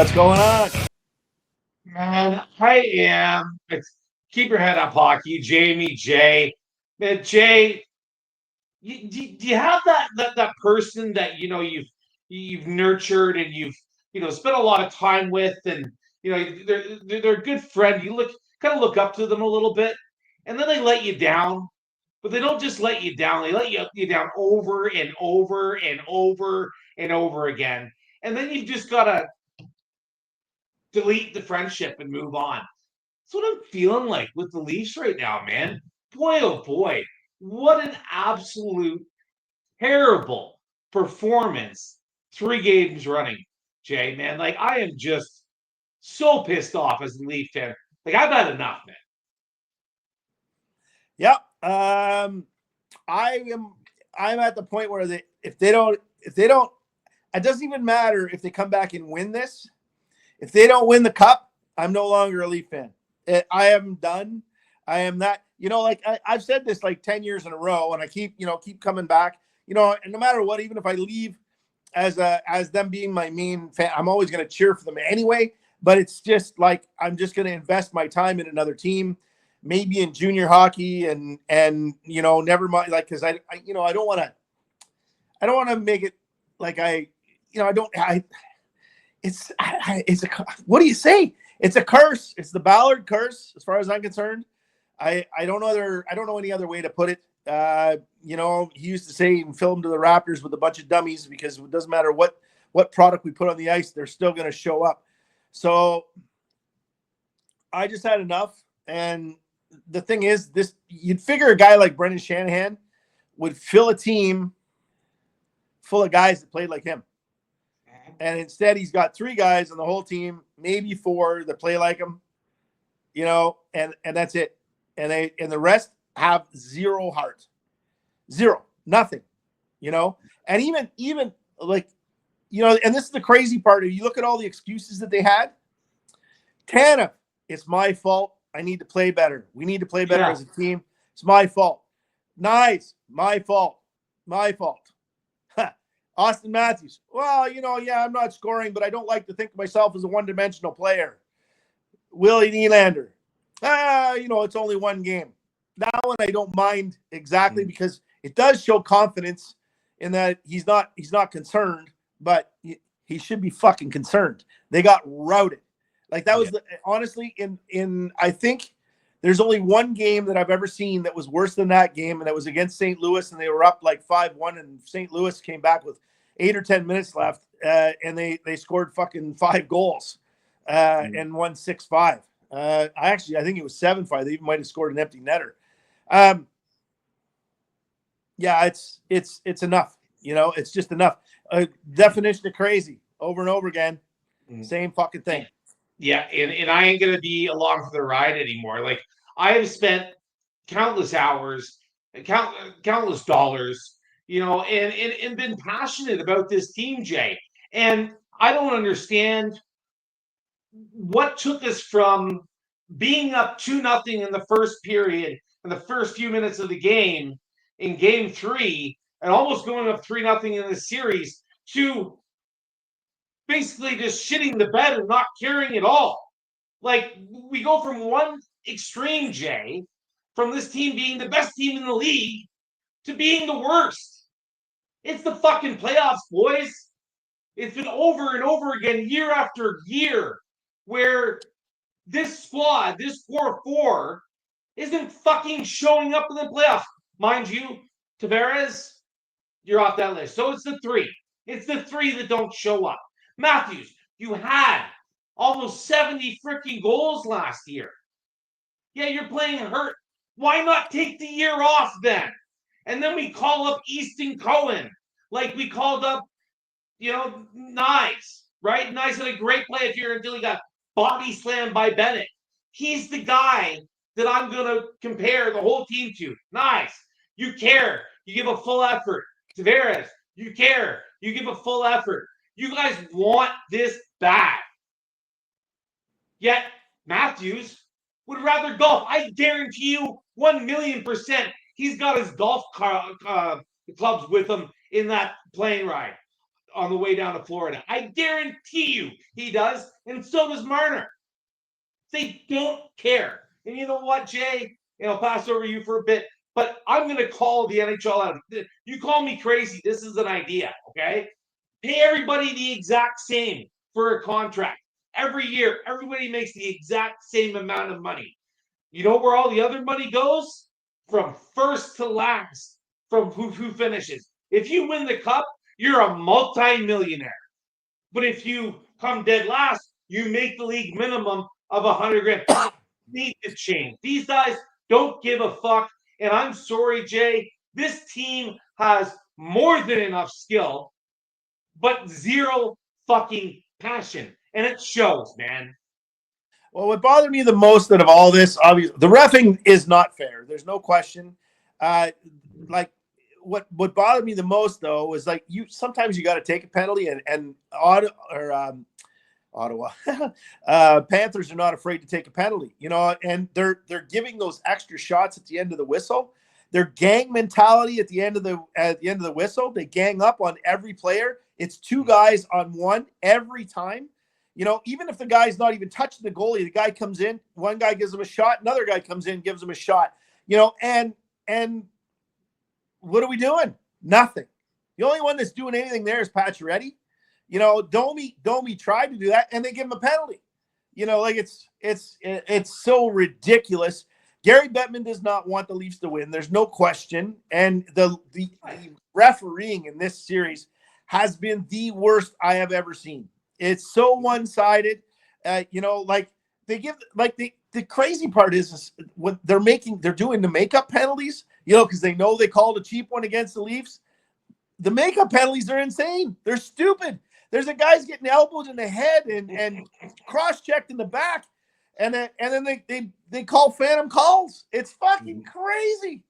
What's going on? Man, I am. Keep your head up, hockey. Jamie J. Man, Jay, do you have that person that you've nurtured and you've spent a lot of time with, and they're a good friend. You look up to them a little bit, and then they let you down. But they don't just let you down; they let you down over and over and over and over again. And then you've just got to delete the friendship and move on. That's what I'm feeling like with the Leafs right now, man. Boy, oh boy, what an absolute terrible performance 3 games running, Jay, man. Like, I am just so pissed off as a Leaf fan. Like, I've had enough, man. Yeah. I'm at the point where if they don't, it doesn't even matter if they come back and win this. If they don't win the cup, I'm no longer a Leaf fan. I am done. I am not, like I've said this like 10 years in a row, and I keep coming back, and no matter what, even if I leave as them being my main fan, I'm always going to cheer for them anyway. But it's just like, I'm just going to invest my time in another team, maybe in junior hockey, and never mind. Like, cause I don't want to make it like it's what do you say? It's a curse. It's the Ballard curse, as far as I'm concerned. I don't know any other way to put it. He used to say and film to the Raptors with a bunch of dummies, because it doesn't matter what product we put on the ice, they're still going to show up. So I just had enough. And the thing is, you'd figure a guy like Brendan Shanahan would fill a team full of guys that played like him. And instead, he's got 3 guys on the whole team, maybe 4 that play like him, and that's it. And the rest have zero heart, zero, nothing, And even like, and this is the crazy part. If you look at all the excuses that they had, Tanev, it's my fault. I need to play better. We need to play better as a team. It's my fault. Nice, my fault. My fault. Austin Matthews. Well, I'm not scoring, but I don't like to think of myself as a one-dimensional player. Willie Nylander. It's only one game. That one I don't mind exactly, because it does show confidence in that he's not concerned, but he should be fucking concerned. They got routed. Like, that was honestly in I think there's only one game that I've ever seen that was worse than that game, and that was against St. Louis, and they were up like 5-1, and St. Louis came back with 8 or 10 minutes left, and they scored fucking 5 goals and won 6-5. I think it was 7-5. They even might have scored an empty netter. It's enough. It's just enough. Definition of crazy over and over again. Same fucking thing. Yeah, and I ain't gonna be along for the ride anymore. Like, I have spent countless hours, countless dollars, and been passionate about this team, Jay. And I don't understand what took us from being up 2-0 in the first period, in the first few minutes of the game, in game 3, and almost going up 3-0 in the series, to basically just shitting the bed and not caring at all. Like, we go from one extreme, Jay, from this team being the best team in the league, to being the worst. It's the fucking playoffs, boys. It's been over and over again, year after year, where this squad, this 4-4, isn't fucking showing up in the playoffs. Mind you, Tavares, you're off that list. So it's the 3. It's the 3 that don't show up. Matthews, you had almost 70 freaking goals last year. Yeah, you're playing hurt. Why not take the year off then? And then we call up Easton Cohen, like we called up, Nice, right? Nice had a great play if you're until he got body slammed by Bennett. He's the guy that I'm going to compare the whole team to. Nice. You care. You give a full effort. Tavares, you care. You give a full effort. You guys want this bad. Yet Matthews would rather golf. I guarantee you 1,000,000% he's got his golf clubs with him in that plane ride. on the way down to Florida. I guarantee you he does, and so does Marner. They don't care. And you know what, Jay? I'll pass over you for a bit, but I'm going to call the NHL out. You call me crazy. This is an idea, okay? Pay everybody the exact same for a contract. Every year, everybody makes the exact same amount of money. You know where all the other money goes? From first to last, from who finishes. If you win the cup, you're a multi-millionaire. But if you come dead last, you make the league minimum of 100 grand. Need to change. These guys don't give a fuck. And I'm sorry, Jay. This team has more than enough skill, but zero fucking passion. And it shows, man. Well, what bothered me the most out of all this, obviously, the reffing is not fair. There's no question. Like what bothered me the most though was like sometimes you got to take a penalty, and Ottawa Panthers are not afraid to take a penalty, and they're giving those extra shots at the end of the whistle. Their gang mentality at the end of the whistle, they gang up on every player. It's two guys on one every time. Even if the guy's not even touching the goalie, the guy comes in, one guy gives him a shot, another guy comes in, gives him a shot, and what are we doing? Nothing. The only one that's doing anything there is Pacioretty. Domi tried to do that, and they give him a penalty. Like it's so ridiculous. Gary Bettman does not want the Leafs to win. There's no question. And the refereeing in this series has been the worst I have ever seen. It's so one-sided. Like they give, like the crazy part is what they're doing the makeup penalties, because they know they called a cheap one against the Leafs. The makeup penalties are insane. They're stupid. There's a guy's getting elbowed in the head and cross-checked in the back, and then they call phantom calls. It's fucking crazy.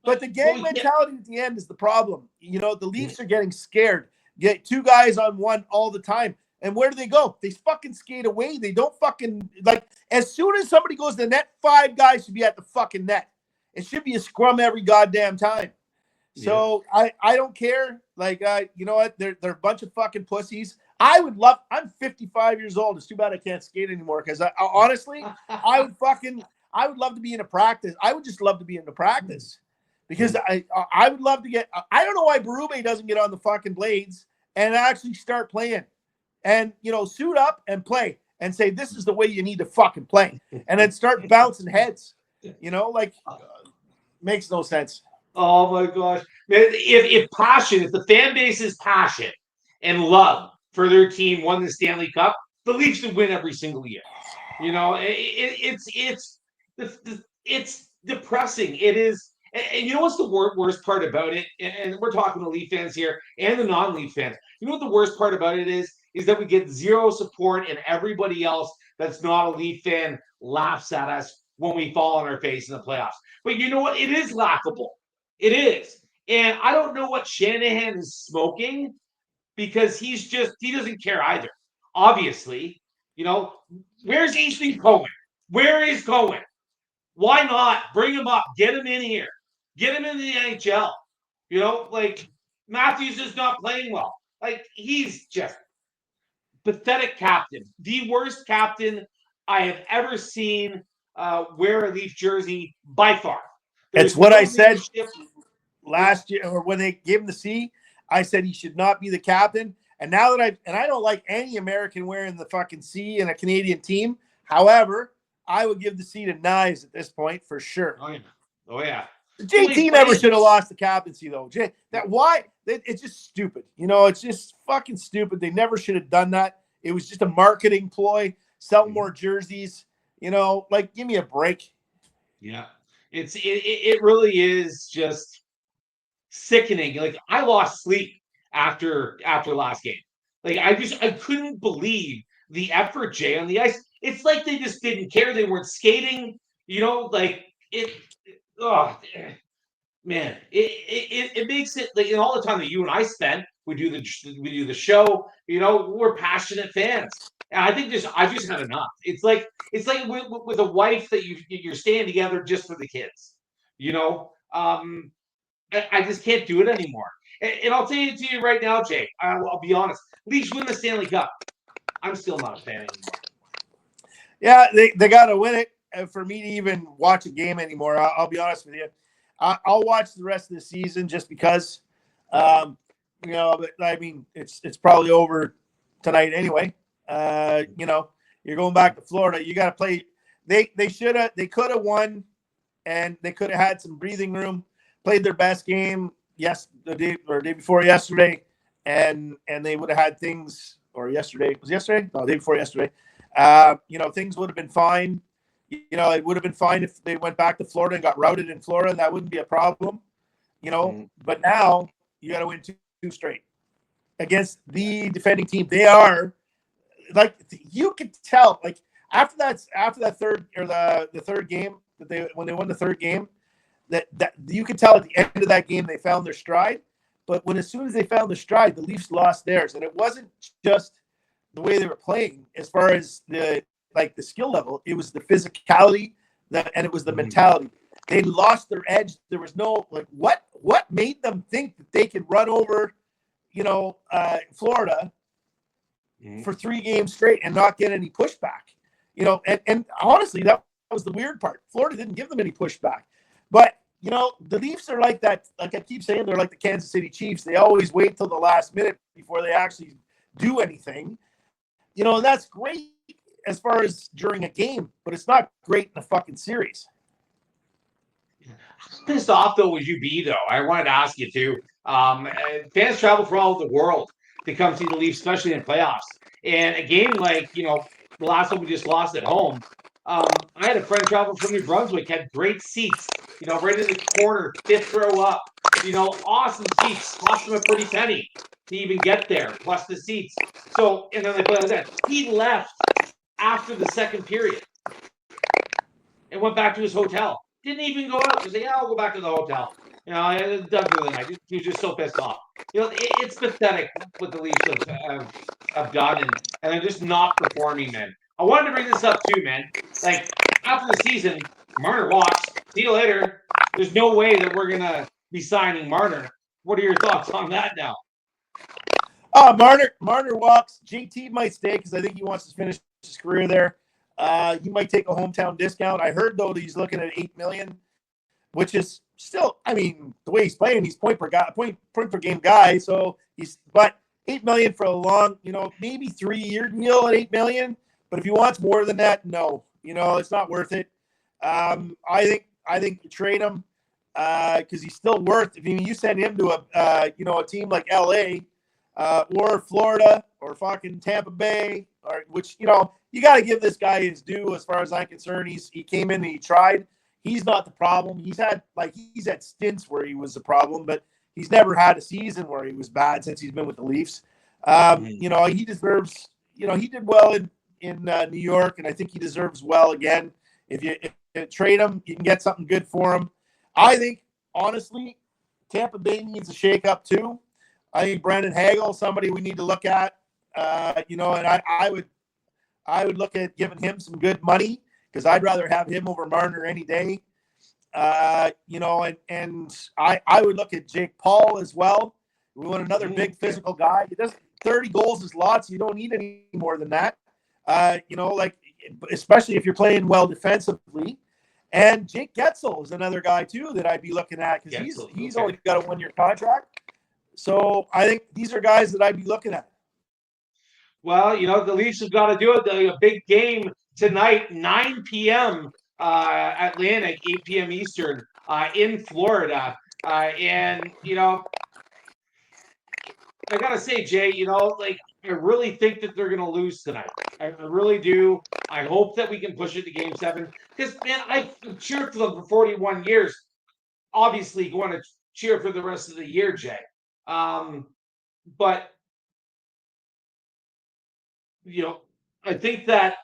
But the gang mentality at the end is the problem. The Leafs are getting scared. Get two guys on one all the time. And where do they go? They fucking skate away. They don't fucking, like, as soon as somebody goes to the net, 5 guys should be at the fucking net. It should be a scrum every goddamn time. So I don't care. Like, you know what? They're a bunch of fucking pussies. I'm 55 years old. It's too bad I can't skate anymore, because honestly, I would love to be in a practice. I would just love to be in the practice, because I would love to get, I don't know why Berube doesn't get on the fucking blades and actually start playing. And, suit up and play and say, this is the way you need to fucking play. And then start bouncing heads, makes no sense. Oh my gosh. Man, if the fan base is passion and love for their team won the Stanley Cup, the Leafs would win every single year. It's depressing. It is. And you know what's the worst part about it? And we're talking to Leaf fans here and the non-Leaf fans. You know what the worst part about it is that we get zero support, and everybody else that's not a Leaf fan laughs at us when we fall on our face in the playoffs. But you know what? It is laughable. It is. And I don't know what Shanahan is smoking, because he doesn't care either. Obviously, where's Easton Cohen? Where is Cohen? Why not bring him up? Get him in here. Get him in the NHL. Like, Matthews is not playing well. Like, he's just pathetic captain. The worst captain I have ever seen wear a Leaf jersey by far. It's what I said last year, or when they gave him the C, I said he should not be the captain. And now that I don't like any American wearing the fucking C in a Canadian team. However, I would give the C to Knies at this point for sure. Oh yeah. JT never should have lost the captaincy though. It's just stupid. It's just fucking stupid. They never should have done that. It was just a marketing ploy. Sell more jerseys. Like, give me a break. Yeah. It really is just sickening. Like, I lost sleep after last game. Like, I couldn't believe the effort, Jay, on the ice. It's like they just didn't care. They weren't skating. Like it. Oh man, it makes it like, all the time that you and I spent, we do the show. We're passionate fans. And I think I just had enough. It's like with a wife that you're staying together just for the kids. I just can't do it anymore. And I'll say it to you right now, Jake. I'll be honest. Leafs win the Stanley Cup. I'm still not a fan anymore. Yeah, they got to win it for me to even watch a game anymore. I'll be honest with you. I'll watch the rest of the season just because, you know. But I mean, it's probably over tonight anyway. You know, you're going back to Florida. You got to play. They could have won, and they could have had some breathing room. Played their best game the day before yesterday, and they would have had things. Or yesterday was yesterday? No, the day before yesterday. You know, things would have been fine. You know, it would have been fine if they went back to Florida and got routed in Florida. That wouldn't be a problem. You know, but now you got to win two straight against the defending team. They are like, you could tell, like after that third or the third game when they won the third game, that you could tell at the end of that game they found their stride. But as soon as they found their stride, the Leafs lost theirs, and it wasn't just the way they were playing as far as the skill level. It was the physicality and it was the mentality. They lost their edge. There was no what made them think that they could run over, you know, Florida for 3 games straight and not get any pushback. You know, and honestly, that was the weird part. Florida didn't give them any pushback, but you know, the Leafs are like that. Like I keep saying, they're like the Kansas City Chiefs. They always wait till the last minute before they actually do anything. You know, and that's great as far as during a game, but it's not great in a fucking series. How pissed off though would you be though? I wanted to ask you too. Fans travel from all over the world to come see the Leafs, especially in playoffs. And a game like the last one we just lost at home. I had a friend travel from New Brunswick, had great seats, right in the corner, 5th row up, awesome seats, cost them a pretty penny to even get there, plus the seats. So, and then they play like that. He left after the second period and went back to his hotel. Didn't even go out. He said, "Yeah, I'll go back to the hotel." It doesn't really matter. He was just so pissed off. It's pathetic what the Leafs have done, and they're just not performing, man. I wanted to bring this up too, man. Like after the season, Marner walks. See you later. There's no way that we're gonna be signing Marner. What are your thoughts on that now? Marner walks. JT might stay because I think he wants to finish his career there. He might take a hometown discount. I heard though that he's looking at $8 million, which is still, I mean, the way he's playing, he's point per game guy. So but $8 million for a long, maybe 3-year deal at $8 million. But if he wants more than that, no, it's not worth it. I think you trade him because he's still worth. I mean, you send him to a team like LA or Florida or fucking Tampa Bay, or which you got to give this guy his due as far as I'm concerned. He came in and he tried. He's not the problem. He's had stints where he was the problem, but he's never had a season where he was bad since he's been with the Leafs. He deserves. He did well in New York, and I think he deserves well again. If you trade him, you can get something good for him. I think honestly, Tampa Bay needs a shakeup too. I think Brandon Hagel, somebody we need to look at. And I would look at giving him some good money because I'd rather have him over Marner any day. And I would look at Jake Paul as well. We want another big physical guy. He does 30 goals is lots. You don't need any more than that. Especially if you're playing well defensively. And Jake Getzel is another guy too that I'd be looking at because he's only got a 1-year contract. So I think these are guys that I'd be looking at. Well, the Leafs have got to do it. A big game tonight, 9 p.m. Atlantic, 8 p.m. Eastern, in Florida. And I gotta say, Jay, I really think that they're gonna lose tonight. I really do. I hope that we can push it to Game 7 because, man, I've cheered for them for 41 years. Obviously, going to cheer for the rest of the year, Jay. But I think that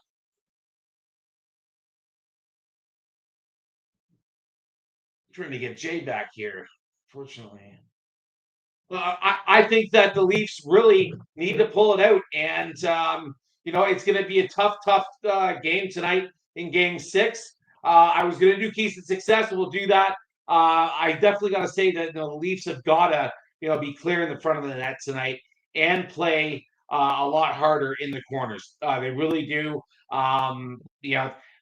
I'm trying to get Jay back here, fortunately. Well, I think that the Leafs really need to pull it out, and it's going to be a tough game tonight in Game 6. I was going to do keys to success. We'll do that. I definitely got to say that the Leafs have got to be clear in the front of the net tonight and play a lot harder in the corners. They really do.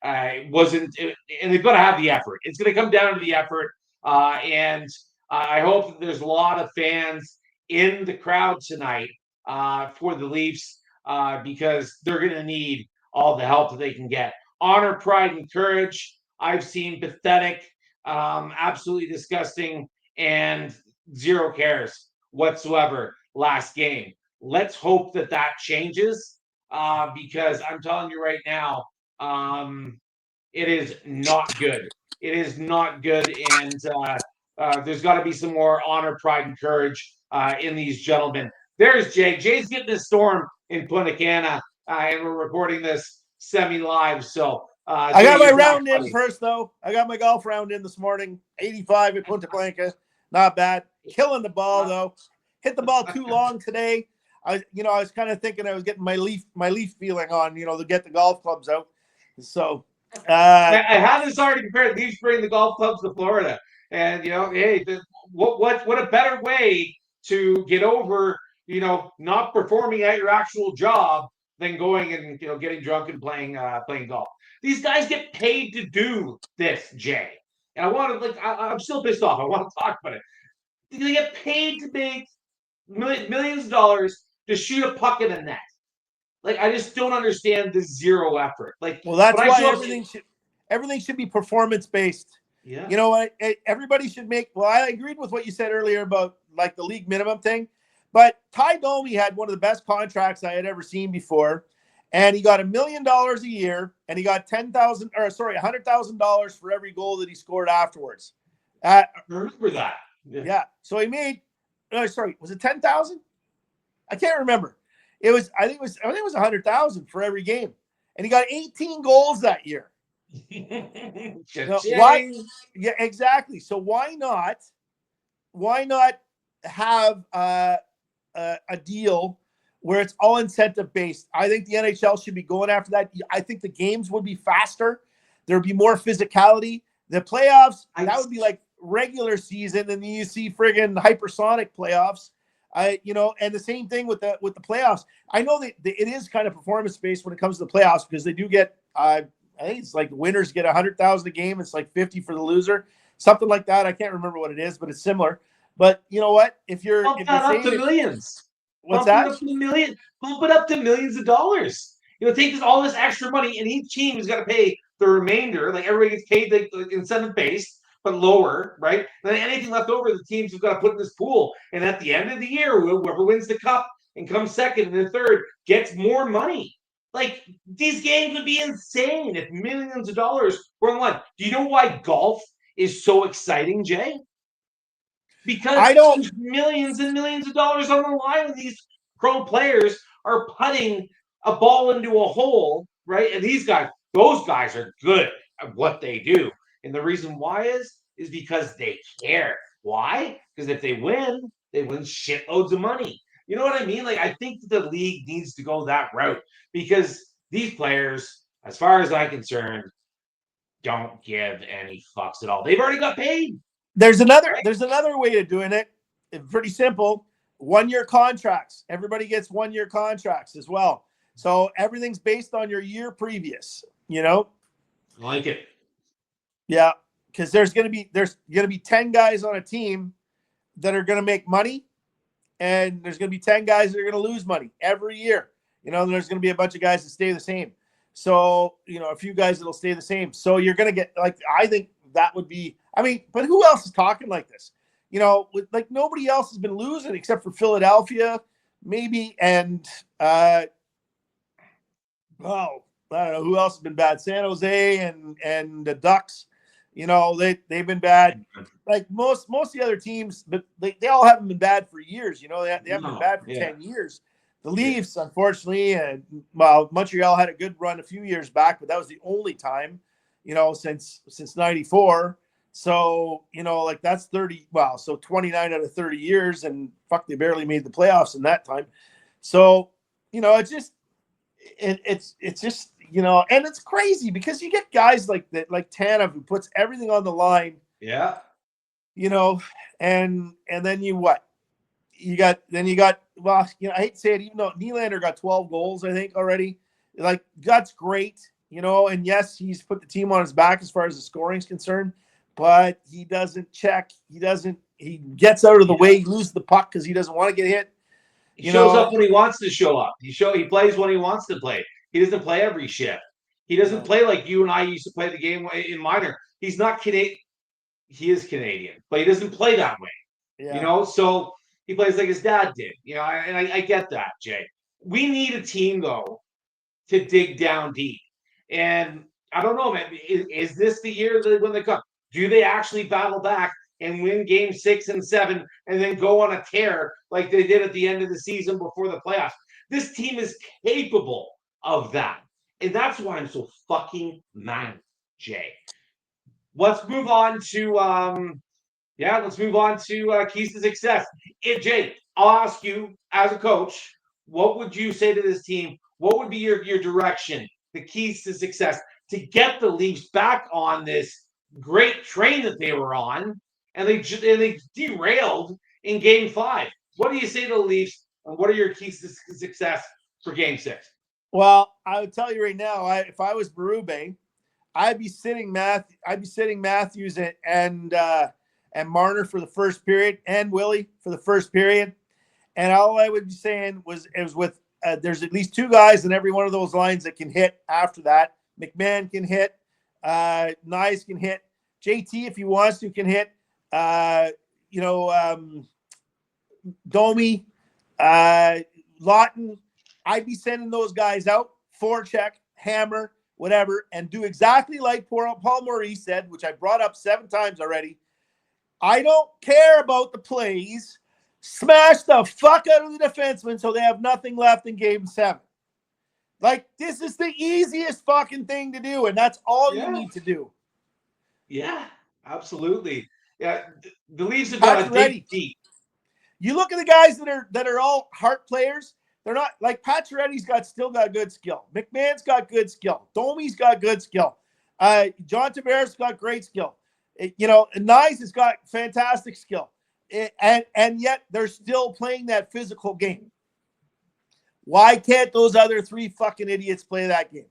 It wasn't, and they've got to have the effort. It's going to come down to the effort, and I hope that there's a lot of fans in the crowd tonight for the Leafs because they're going to need all the help that they can get. Honor, pride, and courage. I've seen pathetic, absolutely disgusting, and zero cares whatsoever last game. Let's hope that changes because I'm telling you right now, it is not good. It is not good, and there's got to be some more honor, pride, and courage in these gentlemen. There's Jay. Jay's getting a storm in Punta Cana, and we're recording this semi-live. So I got my round in first, though. I got my golf round in this morning. 85 at Punta Blanca. Not bad. Killing the ball, though. Hit the ball too long today. I was kind of thinking I was getting my leaf feeling on, to get the golf clubs out. So I had this already prepared. Leafs bring the golf clubs to Florida, and hey, what a better way to get over not performing at your actual job than going and getting drunk and playing golf. These guys get paid to do this, Jay. And I'm still pissed off. I want to talk about it. They get paid to make millions of dollars to shoot a puck in a net. Like, I just don't understand the zero effort. Like, well, that's why everything should be performance based. Yeah. You know what? Everybody should make. Well, I agreed with what you said earlier about like the league minimum thing, but Ty Domi had one of the best contracts I had ever seen before, and he got $1 million a year, and he got $100,000 for every goal that he scored afterwards. I remember that. Yeah. So he made. Was it 10,000? I can't remember. I think it was 100,000 for every game, and he got 18 goals that year. Why? Yeah, exactly. So why not have a deal where it's all incentive based? I think the NHL should be going after that. I think the games would be faster. There'd be more physicality. The playoffs, that would be like regular season, and then you see friggin' hypersonic playoffs. And the same thing with the playoffs. I know that it is kind of performance based when it comes to the playoffs because they do get I think it's like the winners get 100,000 a game. It's like 50 for the loser, something like that. I can't remember what it is, but it's similar. But you know what? If you're up to millions, what's that? Pump it up to millions of dollars. Take all this extra money, and each team has got to pay the remainder. Like everybody gets paid like incentive based, but lower, right? And then anything left over, the teams have got to put in this pool. And at the end of the year, whoever wins the cup and comes second and then third gets more money. Like, these games would be insane if millions of dollars were on the line. Do you know why golf is so exciting, Jay? Because there's millions and millions of dollars on the line when these pro players are putting a ball into a hole, right? And those guys are good at what they do. And the reason why is because they care. Why? Because if they win shitloads of money. You know what I mean? Like, I think the league needs to go that route because these players, as far as I'm concerned, don't give any fucks at all. They've already got paid. There's another way of doing it. It's pretty simple. 1-year contracts. Everybody gets 1-year contracts as well. So everything's based on your year previous, I like it. Yeah. Because there's gonna be 10 guys on a team that are gonna make money, and there's gonna be 10 guys that are gonna lose money every year. There's gonna be a bunch of guys that stay the same. So, a few guys that'll stay the same. So you're gonna get I think that would be. I mean, but who else is talking like this? Nobody else has been losing except for Philadelphia, maybe, and I don't know who else has been bad. San Jose and the Ducks. They've been bad. Like most of the other teams, but they all haven't been bad for years. They haven't been bad for 10 years. The Leafs, unfortunately, and Montreal had a good run a few years back, but that was the only time, since '94. So, that's 30. Wow. So 29 out of 30 years, and fuck, they barely made the playoffs in that time. So, it's just, and it's crazy because you get guys like that, like Tanev, who puts everything on the line. Yeah. And then you what? you got well, I hate to say it, even though Nylander got 12 goals, I think already. Like that's great, and yes, he's put the team on his back as far as the scoring is concerned, but he doesn't check. He gets out of the way, he loses the puck because he doesn't want to get hit. He shows up when he wants to show up. He plays when he wants to play. He doesn't play every shift. He doesn't play like you and I used to play the game in minor. He's not Canadian. He is Canadian, but he doesn't play that way. Yeah. So he plays like his dad did. I get that, Jay. We need a team though to dig down deep, and I don't know, man. Is this the year that when they come? Do they actually battle back and win game 6 and 7 and then go on a tear like they did at the end of the season before the playoffs? This team is capable of that. And that's why I'm so fucking mad, Jay. Let's move on to keys to success. Jay, I'll ask you as a coach, what would you say to this team? What would be your direction, the keys to success to get the Leafs back on this great train that they were on, and they derailed in Game 5? What do you say to the Leafs, and what are your keys to success for Game 6? Well, I would tell you right now, if I was Berube, I'd be sitting Matthews and Marner for the first period, and Willie for the first period, and all I would be saying was there's at least two guys in every one of those lines that can hit after that. McMahon can hit, Nyes can hit, JT if he wants to can hit, Domi, Lawton. I'd be sending those guys out, forecheck, hammer, whatever, and do exactly like Paul Maurice said, which I brought up 7 times already. I don't care about the plays. Smash the fuck out of the defensemen so they have nothing left in Game 7. Like, this is the easiest fucking thing to do, and that's all you need to do. Yeah, absolutely. Yeah, the Leafs have got to dig deep. You look at the guys that are all heart players. They're not like Pacioretty's still got good skill. McMahon's got good skill. Domi's got good skill. John Tavares got great skill. Nyes has got fantastic skill. And yet they're still playing that physical game. Why can't those other 3 fucking idiots play that game?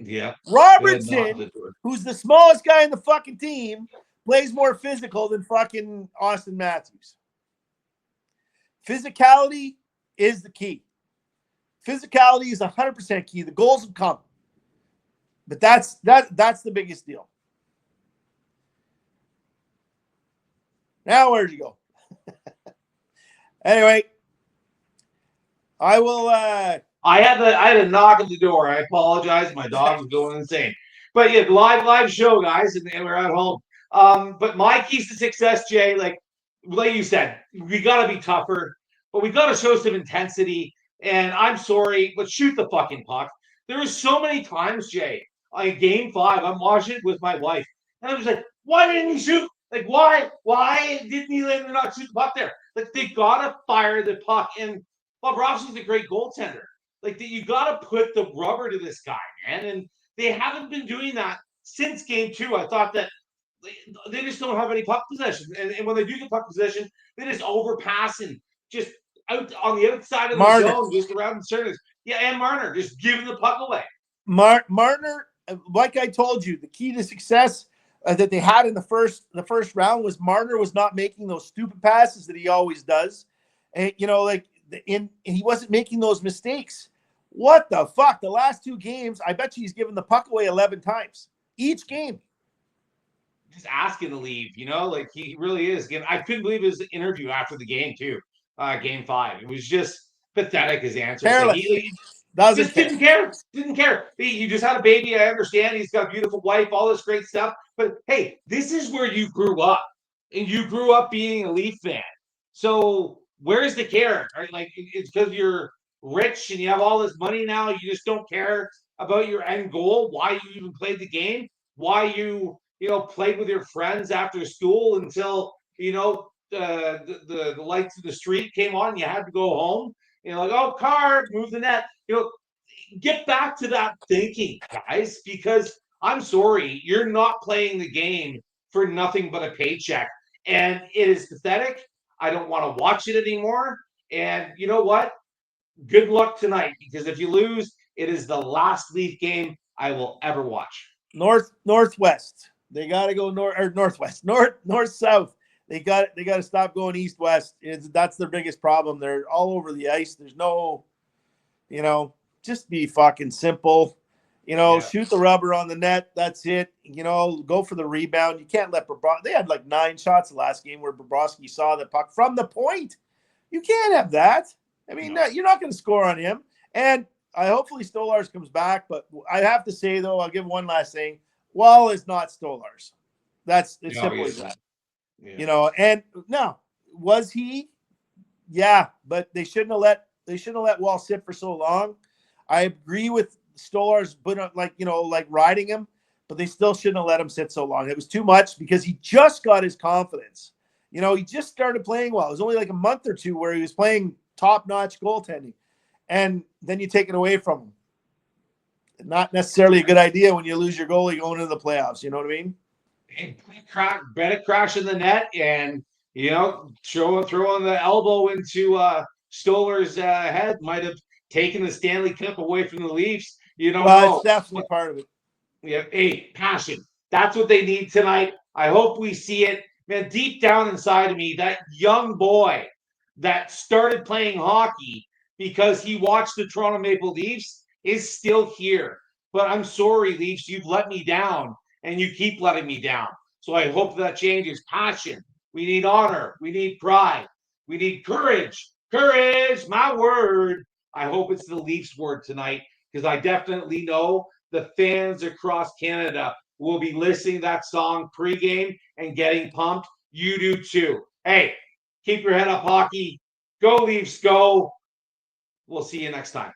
Yeah. Robertson, who's the smallest guy in the fucking team, plays more physical than fucking Austin Matthews. Physicality is the key. Physicality is 100% key. The goals have come. But that's the biggest deal. Now, where'd you go? Anyway, I will. I had a knock at the door. I apologize. My dog was going insane. But yeah, live show, guys, and we're at home. But my keys to success, Jay, like you said, we got to be tougher, but we got to show some intensity. And I'm sorry, but shoot the fucking puck. There were so many times, Jay, like Game 5, I'm watching it with my wife, and I was like, why didn't he shoot? Like, why didn't Nylander not shoot the puck there? Like, they gotta fire the puck. And Bob Robson's a great goaltender. Like, you gotta put the rubber to this guy, man. And they haven't been doing that since Game 2. I thought that they just don't have any puck possession. And when they do get puck possession, they just overpass and just out on the outside of the zone, just around the circles. Yeah, and Marner just giving the puck away. Marner, like I told you, the key to success that they had in the first round was Marner was not making those stupid passes that he always does, and he wasn't making those mistakes. What the fuck? The last 2 games, I bet you he's given the puck away 11 times each game. Just asking to leave, like he really is. I couldn't believe his interview after the game too. Game 5, it was just pathetic. His answer. Careless. He just didn't care. Didn't care. He just had a baby. I understand. He's got a beautiful wife, all this great stuff. But hey, this is where you grew up, and you grew up being a Leaf fan. So where's the care? Like, it's because you're rich and you have all this money now. You just don't care about your end goal. Why you even played the game? Why you played with your friends after school until the lights of the street came on and you had to go home. Like, oh, car, move the net. Get back to that thinking, guys, because I'm sorry, you're not playing the game for nothing but a paycheck. And it is pathetic. I don't want to watch it anymore. And you know what? Good luck tonight, because if you lose, it is the last Leaf game I will ever watch. Northwest. They got to go north or northwest, north south. They got to stop going east west. That's their biggest problem. They're all over the ice. There's no, just be fucking simple. Shoot the rubber on the net. That's it. Go for the rebound. You can't let Bobrovsky. They had like 9 shots the last game where Bobrovsky saw the puck from the point. You can't have that. I mean, no, you're not going to score on him. And hopefully Stolarz comes back. But I have to say, though, I'll give one last thing. Wall is not Stolarz. That's as simple as that. Yeah. And no, was he? Yeah, but they shouldn't have let Wall sit for so long. I agree with Stolarz, but like riding him, but they still shouldn't have let him sit so long. It was too much because he just got his confidence. He just started playing well. It was only like a month or two where he was playing top-notch goaltending, and then you take it away from him. Not necessarily a good idea when you lose your goalie going into the playoffs. You know what I mean? Bet it crash in the net, and throwing the elbow into Stolar's head might have taken the Stanley Cup away from the Leafs. You don't know. It's definitely part of it. Yeah, passion. That's what they need tonight. I hope we see it. Man, deep down inside of me, that young boy that started playing hockey because he watched the Toronto Maple Leafs is still here. But I'm sorry, Leafs, you've let me down, and you keep letting me down. So I hope that changes. Passion. We need honor. We need pride. We need courage. Courage, my word. I hope it's the Leafs word tonight, because I definitely know the fans across Canada will be listening to that song pregame and getting pumped. You do too. Hey, keep your head up, hockey. Go Leafs, go. We'll see you next time.